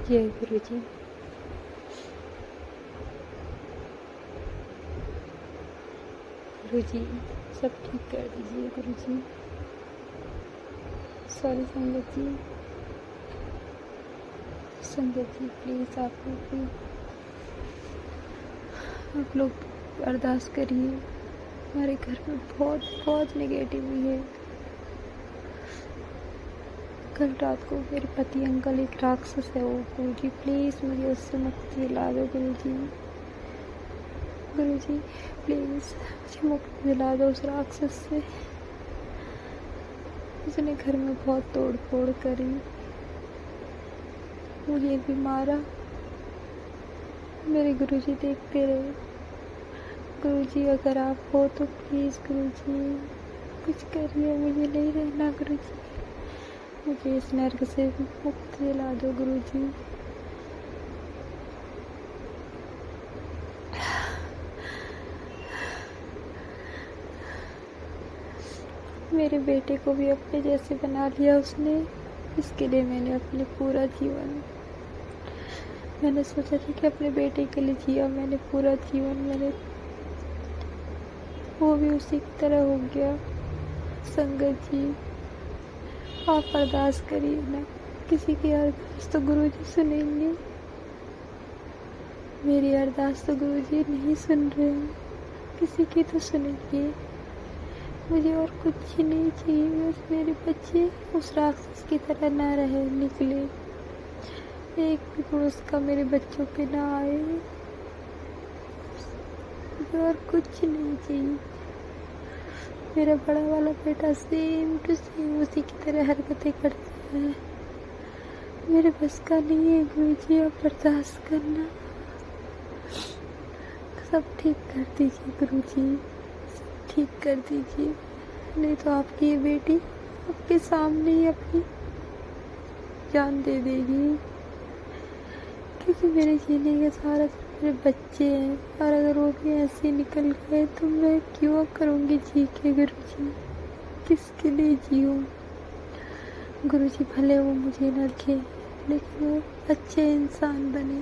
जय गुरु जी। गुरु जी सब ठीक कर दीजिए गुरु जी। सॉरी संगत जी, संगत जी प्लीज़ आप लोग अरदास करिए। हमारे घर में बहुत बहुत नेगेटिव है। कल रात को मेरे पति अंकल एक राक्षस है वो। गुरु जी प्लीज़ मुझे उससे मुक्ति दिला दो गुरु जी। गुरु जी प्लीज़ मुझे मुक्ति दिला दो उस राक्षस से। उसने घर में बहुत तोड़ फोड़ करी, मुझे भी मारा। मेरे गुरु जी देखते रहे। गुरु जी अगर आप हो तो प्लीज़ गुरु जी कुछ करिए, मुझे नहीं रहना गुरु जी। मुझे इस नर्क से मुक्ति दिला दो गुरु जी। मेरे बेटे को भी अपने जैसे बना लिया उसने। इसके लिए मैंने अपने पूरा जीवन, मैंने सोचा था कि अपने बेटे के लिए जिया मैंने पूरा जीवन, मैंने वो भी उसी की तरह हो गया। संगत जी आप अरदास करिए ना, किसी की अरदास तो गुरु जी सुनेंगे। मेरी अरदास तो गुरु जी नहीं सुन रहे हैं, किसी की तो सुनेंगे। मुझे और कुछ ही नहीं चाहिए, बस मेरे बच्चे उस राक्षस की तरह ना रहे, निकले। एक भी गुण उसका मेरे बच्चों पे ना आए। मुझे और कुछ नहीं चाहिए। मेरा बड़ा वाला बेटा सेम टू सेम उसी की तरह हरकतें करता है। मेरे बस का नहीं है गुरु जी, आप अरदास करना, सब ठीक कर दीजिए गुरु जी, सब ठीक कर दीजिए। नहीं तो आपकी ये बेटी आपके सामने ही अपनी जान दे देगी। क्योंकि मेरे जीने का सहारा मेरे बच्चे हैं, और अगर वो भी ऐसे निकल गए तो मैं क्यों करूँगी जी के गुरु जी, किसके लिए जीऊँ। गुरु जी भले वो मुझे न रखे, लेकिन वो अच्छे इंसान बने,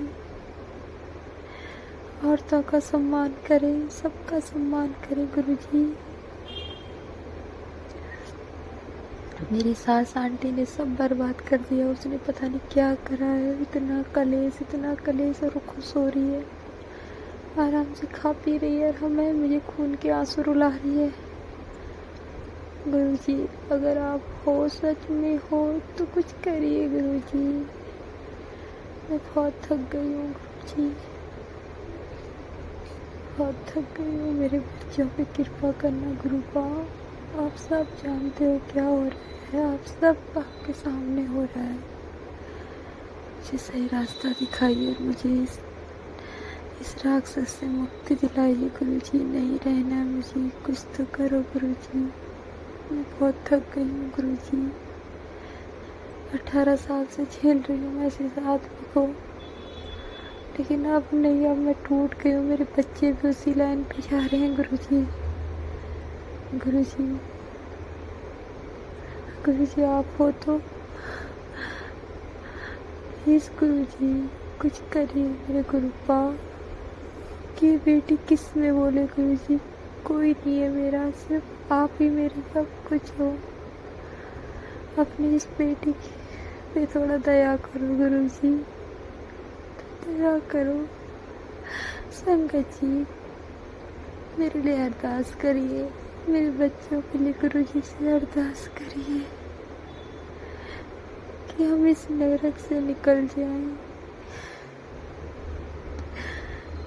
औरतों का सम्मान करे, सबका सम्मान करे गुरु जी। मेरी सास आंटी ने सब बर्बाद कर दिया, उसने पता नहीं क्या करा है। इतना कलेश और खुश हो रही है, आराम से खा पी रही है, और हमें मुझे खून के आंसू रुला रही है। गुरु जी अगर आप हो, सच में हो तो कुछ करिए गुरु जी। मैं बहुत थक गई हूँ गुरु जी, बहुत थक गई हूँ। मेरे बच्चों पे कृपा करना गुरु का। आप सब जानते हो क्या हो रहा है, आप सब आपके सामने हो रहा है। मुझे सही रास्ता दिखाइए और मुझे इस राक्षस से मुक्ति दिलाइए गुरु जी। नहीं रहना मुझे, कुछ तो करो गुरु जी। मैं बहुत थक गई हूँ गुरु जी। 18 साल से झेल रही हूँ मैं इस आदमी को, लेकिन अब नहीं, अब मैं टूट गई हूँ। मेरे बच्चे भी उसी लाइन पे जा रहे हैं गुरु जी। गुरु जी, गुरु जी आप हो तो प्लीज गुरु जी कुछ करिए मेरे गुरु का। कि बेटी किस में बोले गुरु जी, कोई नहीं है मेरा, सिर्फ आप ही मेरे सब कुछ हो। अपनी इस बेटी पे थोड़ा दया करो गुरु जी, दया करो। संगत जी मेरे लिए अरदास करिए, मेरे बच्चों के लिए गुरु जी से अरदास करिए कि हम इस नरक से निकल जाएं।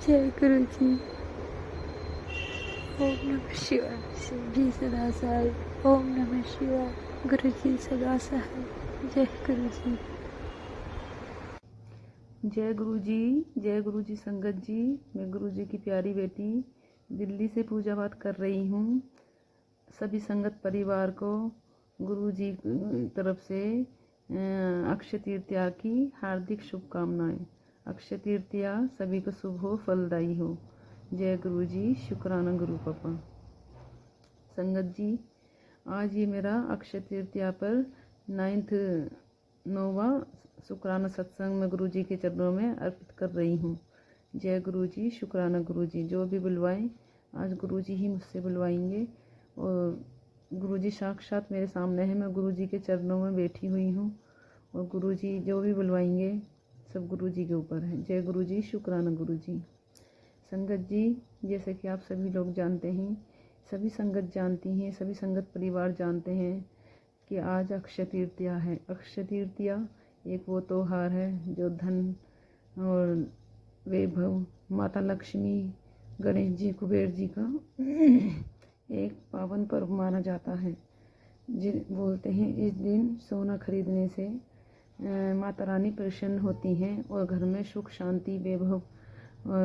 जय गुरु जी। ओम नमः शिवाय। शिव जी सदा सहाय। ओम नमः शिवाय। गुरु जी सदा सहाय। जय गुरु जी। जय गुरु जी, जय गुरु जी। संगत जी, मैं गुरु जी की प्यारी बेटी दिल्ली से पूजा पाठ कर रही हूँ। सभी संगत परिवार को गुरु जी की तरफ से अक्षय तृतीया की हार्दिक शुभकामनाएं। अक्षय तृतीया सभी को शुभ हो, फलदायी हो। जय गुरु जी। शुक्राना गुरु पापा। संगत जी आज ये मेरा अक्षय तृतीया पर 9वां शुक्राना सत्संग मैं गुरु जी के चरणों में अर्पित कर रही हूँ। जय गुरु जी, शुक्राना गुरु जी। जो भी बुलवाएं आज गुरु जी ही मुझसे बुलवाएंगे और गुरु जी साक्षात मेरे सामने है। मैं गुरु जी के चरणों में बैठी हुई हूँ और गुरु जी जो भी बुलवाएंगे सब गुरु जी के ऊपर है। जय गुरु जी, शुक्राना गुरु जी। संगत जी, जैसे कि आप सभी लोग जानते हैं, सभी संगत जानती हैं, सभी संगत परिवार जानते हैं कि आज अक्षय तृतीया है। अक्षय तृतीया एक वो त्योहार है जो धन और वैभव, माता लक्ष्मी, गणेश जी, कुबेर जी का एक पावन पर्व माना जाता है। बोलते हैं इस दिन सोना खरीदने से माता रानी प्रसन्न होती हैं और घर में सुख शांति वैभव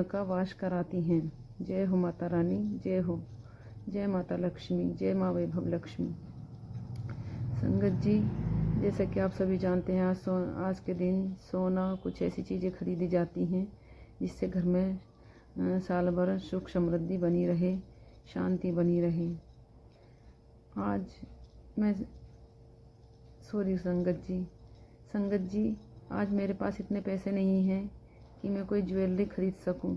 का वास कराती हैं। जय हो माता रानी, जय हो, जय माता लक्ष्मी, जय माँ वैभव लक्ष्मी। संगत जी, जैसा कि आप सभी जानते हैं, आज के दिन सोना कुछ ऐसी चीज़ें खरीदी जाती हैं जिससे घर में साल भर सुख समृद्धि बनी रहे, शांति बनी रहे। संगत जी, आज मेरे पास इतने पैसे नहीं हैं कि मैं कोई ज्वेलरी खरीद सकूं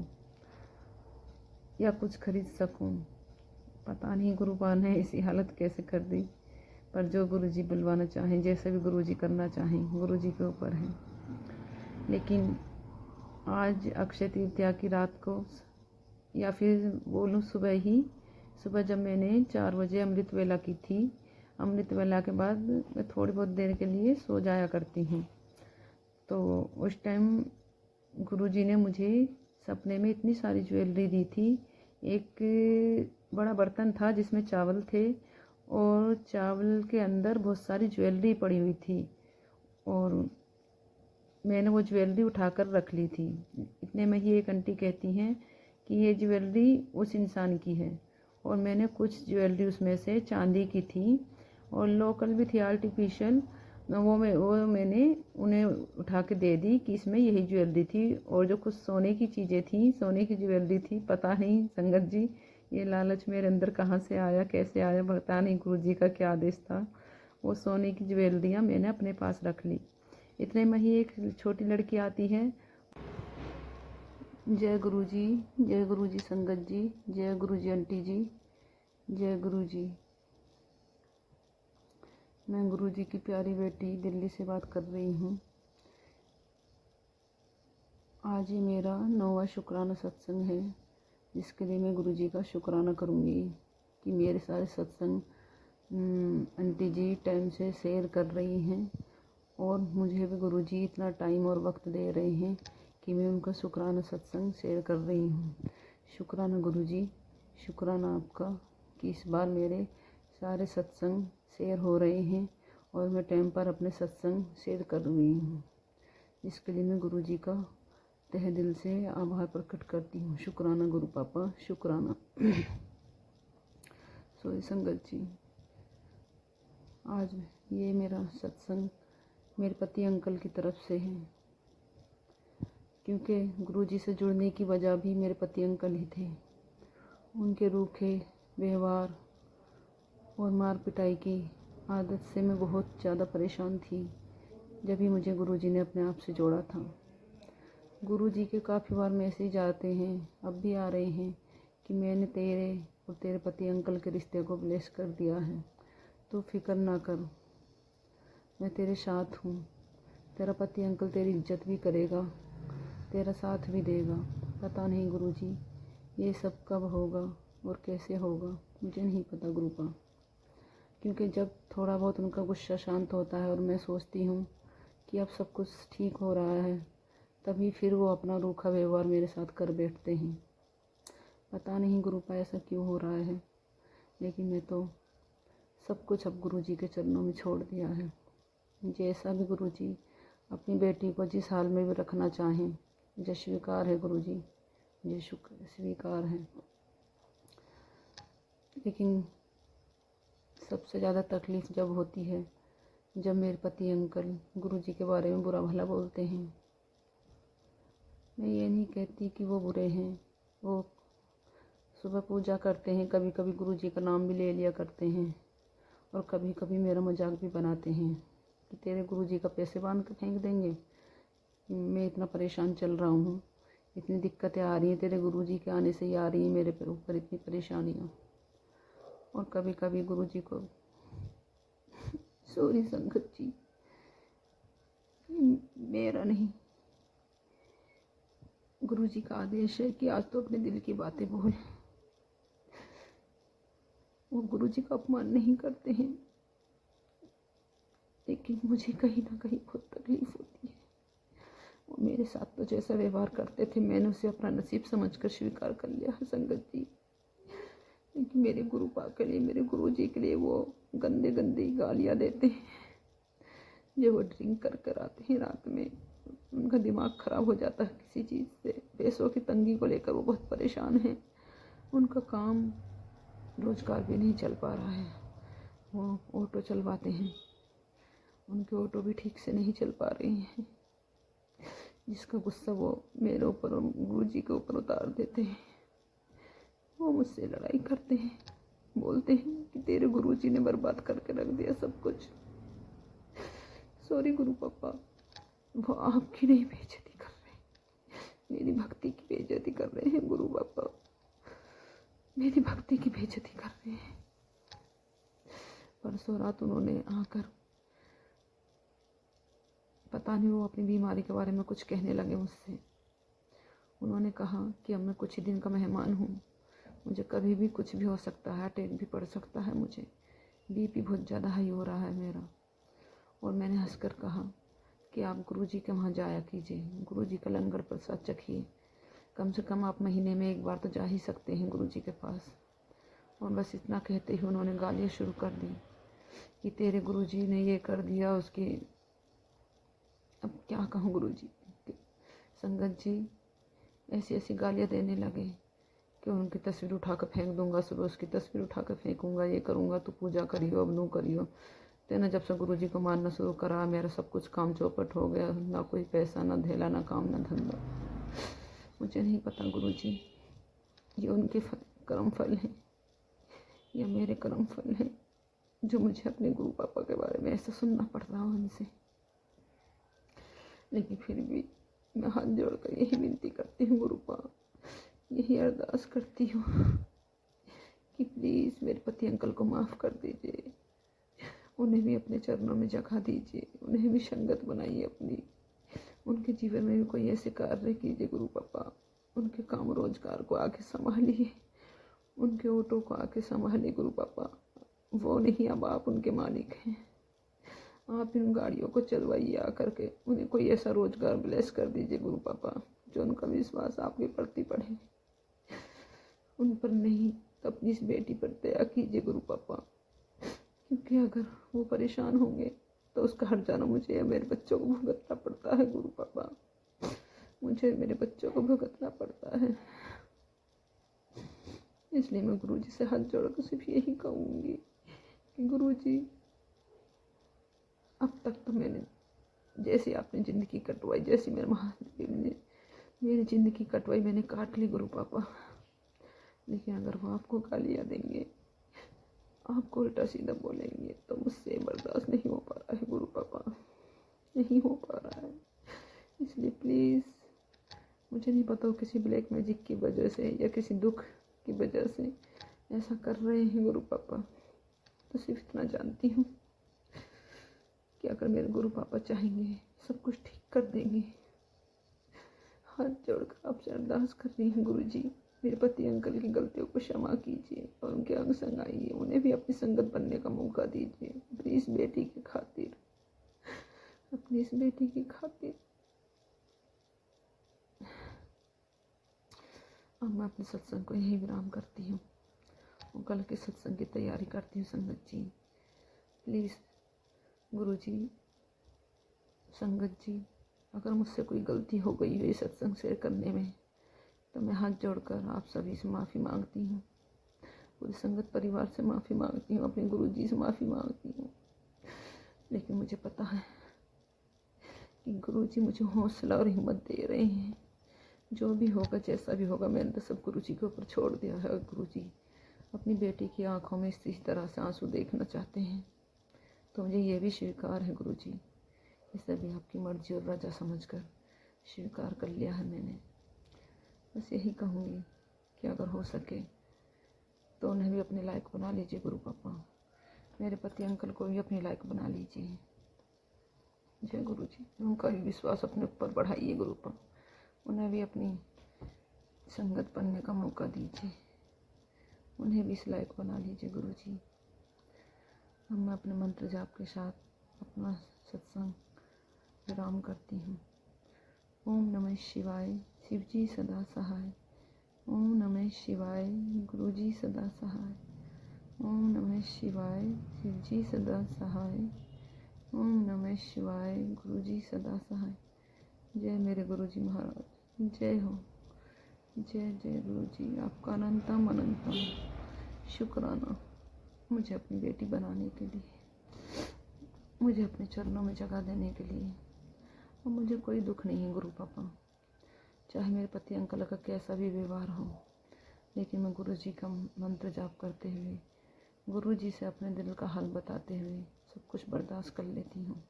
या कुछ खरीद सकूं। पता नहीं गुरुपाल ने ऐसी हालत कैसे कर दी, पर जो गुरु जी बुलवाना चाहें, जैसे भी गुरु जी करना चाहें, गुरु जी के ऊपर है। लेकिन आज अक्षय तृतीया की रात को, या फिर बोलूँ सुबह जब मैंने 4 बजे अमृत वेला की थी, अमृत वेला के बाद मैं थोड़ी बहुत देर के लिए सो जाया करती हूँ। तो उस टाइम गुरुजी ने मुझे सपने में इतनी सारी ज्वेलरी दी थी। एक बड़ा बर्तन था जिसमें चावल थे और चावल के अंदर बहुत सारी ज्वेलरी पड़ी हुई थी और मैंने वो ज्वेलरी उठाकर रख ली थी। इतने में ही एक आंटी कहती हैं कि ये ज्वेलरी उस इंसान की है और मैंने कुछ ज्वेलरी उसमें से चांदी की थी और लोकल भी थी, आर्टिफिशियल। वो मैंने उन्हें उठा के दे दी कि इसमें यही ज्वेलरी थी। और जो कुछ सोने की चीज़ें थी, सोने की ज्वेलरी थी, पता नहीं संगत जी ये लालच मेरे अंदर कहाँ से आया, कैसे आया, पता नहीं गुरु जी का क्या आदेश था। वो सोने की ज्वेलरियाँ मैंने अपने पास रख ली। इतने में ही एक छोटी लड़की आती है। जय गुरु जी संगत जी, जय गुरु जी आंटी जी, जय गुरु जी। मैं गुरु जी की प्यारी बेटी दिल्ली से बात कर रही हूँ। आज ही मेरा 9वां शुक्राना सत्संग है, जिसके लिए मैं गुरु जी का शुक्राना करूँगी कि मेरे सारे सत्संग आंटी जी टाइम से शेयर कर रही हैं और मुझे भी गुरु जी इतना टाइम और वक्त दे रहे हैं कि मैं उनका शुक्राना सत्संग शेयर कर रही हूँ। शुक्राना गुरु जी, शुक्राना आपका कि इस बार मेरे सारे सत्संग शेयर हो रहे हैं और मैं टाइम पर अपने सत्संग शेयर कर रही हूँ। इसके लिए मैं गुरु जी का तहे दिल से आभार प्रकट करती हूँ। शुक्राना गुरु पापा, शुक्राना। संगत जी, आज ये मेरा सत्संग मेरे पति अंकल की तरफ से है, क्योंकि गुरु जी से जुड़ने की वजह भी मेरे पति अंकल ही थे। उनके रूखे व्यवहार और मार पिटाई की आदत से मैं बहुत ज़्यादा परेशान थी। जब ही मुझे गुरु जी ने अपने आप से जोड़ा था। गुरु जी के काफ़ी बार मैसेज आते हैं, अब भी आ रहे हैं कि मैंने तेरे और तेरे पति अंकल के रिश्ते को ब्लेस कर दिया है, तो फिक्र ना कर, मैं तेरे साथ हूँ। तेरा पति अंकल तेरी इज्जत भी करेगा, तेरा साथ भी देगा। पता नहीं गुरु जी ये सब कब होगा और कैसे होगा, मुझे नहीं पता गुरुपा। क्योंकि जब थोड़ा बहुत उनका गुस्सा शांत होता है और मैं सोचती हूँ कि अब सब कुछ ठीक हो रहा है, तभी फिर वो अपना रूखा व्यवहार मेरे साथ कर बैठते हैं। पता नहीं गुरुपा ऐसा क्यों हो रहा है, लेकिन मैं तो सब कुछ अब गुरु जी के चरणों में छोड़ दिया है। जैसा भी गुरु जी अपनी बेटी को जिस हाल में भी रखना चाहें, मुझे स्वीकार है गुरु जी, मुझे स्वीकार है। लेकिन सबसे ज़्यादा तकलीफ़ जब होती है जब मेरे पति अंकल गुरु जी के बारे में बुरा भला बोलते हैं। मैं ये नहीं कहती कि वो बुरे हैं, वो सुबह पूजा करते हैं, कभी कभी गुरु जी का नाम भी ले लिया करते हैं और कभी कभी मेरा मजाक भी बनाते हैं कि तेरे गुरु जी का पैसे बांध के फेंक देंगे, मैं इतना परेशान चल रहा हूँ, इतनी दिक्कतें आ रही हैं, तेरे गुरुजी के आने से ही आ रही हैं मेरे ऊपर इतनी परेशानियाँ। और कभी कभी गुरुजी को सॉरी संगत जी, मेरा नहीं, गुरुजी का आदेश है कि आज तो अपने दिल की बातें बोल। वो गुरुजी का अपमान नहीं करते हैं, लेकिन मुझे कहीं ना कहीं बहुत तकलीफ होती है। वो मेरे साथ तो जैसा व्यवहार करते थे मैंने उसे अपना नसीब समझकर स्वीकार कर लिया है संगत जी, लेकिन मेरे गुरु पा के लिए, मेरे गुरुजी के लिए वो गंदे गंदी गालियाँ देते हैं। जब वो ड्रिंक कर कर आते हैं रात में, उनका दिमाग ख़राब हो जाता है किसी चीज़ से, पैसों की तंगी को लेकर वो बहुत परेशान हैं। उनका काम रोज़गार भी नहीं चल पा रहा है। वो ऑटो चलवाते हैं, उनके ऑटो भी ठीक से नहीं चल पा रही हैं, जिसका गुस्सा वो मेरे ऊपर और गुरुजी के ऊपर उतार देते हैं। वो मुझसे लड़ाई करते हैं, बोलते हैं कि तेरे गुरुजी ने बर्बाद करके रख दिया सब कुछ। सॉरी गुरु पापा, वो आपकी नहीं बेइज्जती कर रहे, मेरी भक्ति की बेइज्जती कर रहे हैं गुरु पापा, मेरी भक्ति की बेइज्जती कर रहे हैं। परसों रात उन्होंने आकर, पता नहीं वो अपनी बीमारी के बारे में कुछ कहने लगे मुझसे। उन्होंने कहा कि अब मैं कुछ ही दिन का मेहमान हूँ, मुझे कभी भी कुछ भी हो सकता है, अटैक भी पड़ सकता है, मुझे बीपी बहुत ज़्यादा हाई हो रहा है मेरा। और मैंने हंसकर कहा कि आप गुरुजी के वहाँ जाया कीजिए, गुरुजी का लंगर प्रसाद चखिए, कम से कम आप महीने में एक बार तो जा ही सकते हैं गुरुजी के पास। और बस इतना कहते ही उन्होंने गालियाँ शुरू कर दी कि तेरे गुरुजी ने ये कर दिया, उसकी अब क्या कहूँ गुरुजी। संगत जी ऐसी ऐसी गालियाँ देने लगे कि उनकी तस्वीर उठा कर फेंक दूंगा, सुबह उसकी तस्वीर उठा कर फेंकूंगा, ये करूँगा, तो पूजा करियो, अब नू करियो। तेने जब से गुरुजी को मानना शुरू करा, मेरा सब कुछ काम चौपट हो गया, ना कोई पैसा, ना धेला, ना काम, ना धंधा। मुझे नहीं पता गुरुजी, ये उनके कर्म फल हैं या मेरे कर्म फल हैं, जो मुझे अपने गुरु पापा के बारे में ऐसा सुनना पड़ रहा हो उनसे। लेकिन फिर भी मैं हाथ जोड़कर यही विनती करती हूँ गुरु पापा, यही अरदास करती हूँ कि प्लीज़ मेरे पति अंकल को माफ़ कर दीजिए, उन्हें भी अपने चरणों में जगह दीजिए, उन्हें भी संगत बनाइए अपनी, उनके जीवन में भी कोई ऐसे कार्य कीजिए गुरु पापा, उनके काम रोजगार को आके संभालिए, उनके ऑटो को आके संभालिए गुरु पापा। वो नहीं, अब आप उनके मालिक हैं, आप इन गाड़ियों को चलवाइए आकर के, उन्हें कोई ऐसा रोजगार ब्लेस कर दीजिए गुरु पापा, जो उनका विश्वास आपके प्रति बढ़े। उन पर नहीं तो अपनी इस बेटी पर दया कीजिए गुरु पापा, क्योंकि अगर वो परेशान होंगे तो उसका हर जाना मुझे या मेरे बच्चों को भुगतना पड़ता है गुरु पापा, मुझे मेरे बच्चों को भुगतना पड़ता है। इसलिए मैं गुरुजी से हाथ जोड़कर सिर्फ यही कहूँगी कि गुरुजी, अब तक तो मैंने, जैसी आपने ज़िंदगी कटवाई, जैसी मेरे महादेव ने मेरी ज़िंदगी कटवाई, मैंने काट ली गुरु पापा। लेकिन अगर वो आपको गालियाँ देंगे, आपको उल्टा सीधा बोलेंगे, तो मुझसे बर्दाश्त नहीं हो पा रहा है गुरु पापा, नहीं हो पा रहा है। इसलिए प्लीज़, मुझे नहीं पता वो किसी ब्लैक मैजिक की वजह से या किसी दुख की वजह से ऐसा कर रहे हैं गुरु पापा, तो सिर्फ इतना जानती हूँ कि अगर मेरे गुरु पापा चाहेंगे सब कुछ ठीक कर देंगे। हाथ जोड़कर आपसे अरदास कर रही हूँ गुरुजी, मेरे पति अंकल की गलतियों को क्षमा कीजिए और उनके अंग संग आइए, उन्हें भी अपनी संगत बनने का मौका दीजिए, अपनी इस बेटी की खातिर, अपनी इस बेटी की खातिर। अब मैं अपने सत्संग को यही विराम करती हूँ और कल के सत्संग की तैयारी करती हूँ। संगत जी प्लीज़, गुरुजी, संगत जी, अगर मुझसे कोई गलती हो गई है सत्संग शेयर करने में, तो मैं हाथ जोड़कर आप सभी से माफ़ी मांगती हूँ, पूरे संगत परिवार से माफ़ी मांगती हूँ, अपने गुरुजी से माफ़ी मांगती हूँ। लेकिन मुझे पता है कि गुरुजी मुझे हौसला और हिम्मत दे रहे हैं, जो भी होगा, जैसा भी होगा, मैंने तो सब गुरुजी के ऊपर छोड़ दिया है। गुरुजी अपनी बेटी की आंखों में इस तरह से आंसू देखना चाहते हैं, तो मुझे ये भी स्वीकार है गुरुजी, इसे भी आपकी मर्जी और रजा समझकर स्वीकार कर लिया है मैंने। बस यही कहूँगी कि अगर हो सके तो उन्हें भी अपने लायक बना लीजिए गुरु पापा। मेरे पति अंकल को भी अपने लायक बना लीजिए। जय गुरु जी। उनका भी विश्वास अपने ऊपर बढ़ाइए गुरु पापा। उन्हें भी अपनी संगत बनने का मौका दीजिए। उन्हें भी इस लायक बना लीजिए गुरु जी। अब मैं अपने मंत्र जाप के साथ अपना सत्संग विराम करती हूँ। ओम नमः शिवाय, शिव जी सदा सहाय। ओम नमः शिवाय, गुरु जी सदा सहाय। ओम नमः शिवाय, शिव जी सदा सहाय। ओम नमः शिवाय, गुरु जी सदा सहाय। जय मेरे गुरु जी महाराज, जय हो। जय जय गुरु जी, आपका अनंतम अनंतम शुक्राना मुझे अपनी बेटी बनाने के लिए, मुझे अपने चरणों में जगह देने के लिए। और मुझे कोई दुख नहीं है गुरु पापा, चाहे मेरे पति अंकल का कैसा भी व्यवहार हो, लेकिन मैं गुरु जी का मंत्र जाप करते हुए, गुरु जी से अपने दिल का हाल बताते हुए सब कुछ बर्दाश्त कर लेती हूँ।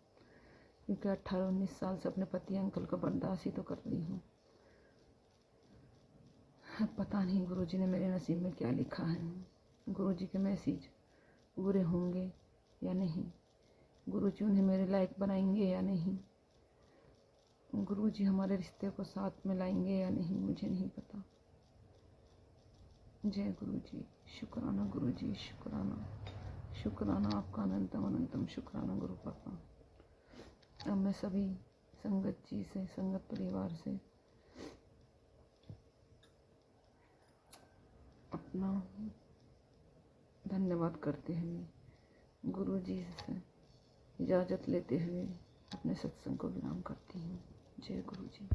क्योंकि 18-19 साल से अपने पति अंकल का बर्दाश्त ही तो कर रही हूँ। अब पता नहीं गुरु जी ने मेरे नसीब में क्या लिखा है। गुरु जी के मैसेज पूरे होंगे या नहीं, गुरु जी उन्हें मेरे लायक बनाएंगे या नहीं, गुरु जी हमारे रिश्ते को साथ में लाएंगे या नहीं, मुझे नहीं पता। जय गुरु जी, शुक्राना गुरु जी, शुक्राना शुक्राना, आपका अनंतम अनंतम शुक्राना गुरु पापा। अब मैं सभी संगत जी से, संगत परिवार से अपना धन्यवाद करते हुए, गुरु जी से इजाज़त लेते हुए अपने सत्संग को विराम करती हूँ। जय गुरु जी।